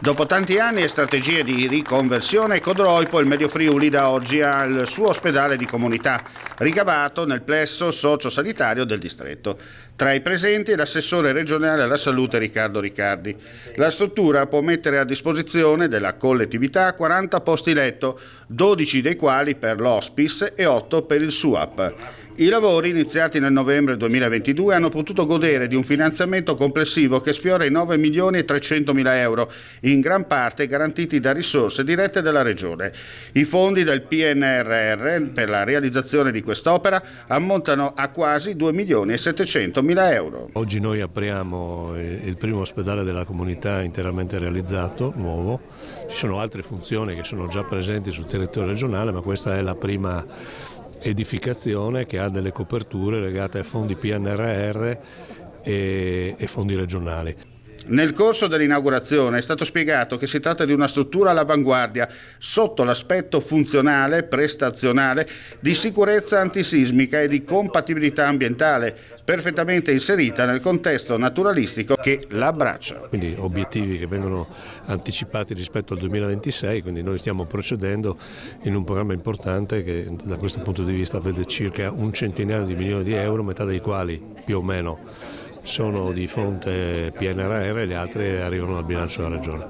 Dopo tanti anni e strategie di riconversione, Codroipo, il Medio Friuli, da oggi ha il suo ospedale di comunità, ricavato nel plesso sociosanitario del distretto. Tra i presenti l'assessore regionale alla salute Riccardo Riccardi. La struttura può mettere a disposizione della collettività 40 posti letto, 12 dei quali per l'hospice e 8 per il SUAP. I lavori, iniziati nel novembre 2022, hanno potuto godere di un finanziamento complessivo che sfiora i 9 milioni e 300 mila euro, in gran parte garantiti da risorse dirette della Regione. I fondi del PNRR per la realizzazione di quest'opera ammontano a quasi 2 milioni e 700 mila euro. Oggi noi apriamo il primo ospedale della comunità interamente realizzato, nuovo. Ci sono altre funzioni che sono già presenti sul territorio regionale, ma questa è la prima edificazione che ha delle coperture legate ai fondi PNRR e fondi regionali. Nel corso dell'inaugurazione è stato spiegato che si tratta di una struttura all'avanguardia sotto l'aspetto funzionale, prestazionale, di sicurezza antisismica e di compatibilità ambientale, perfettamente inserita nel contesto naturalistico che la abbraccia. Quindi obiettivi che vengono anticipati rispetto al 2026, quindi noi stiamo procedendo in un programma importante che da questo punto di vista vede circa un centinaio di milioni di euro, metà dei quali più o meno sono di fonte PNRR e le altre arrivano dal bilancio della Regione.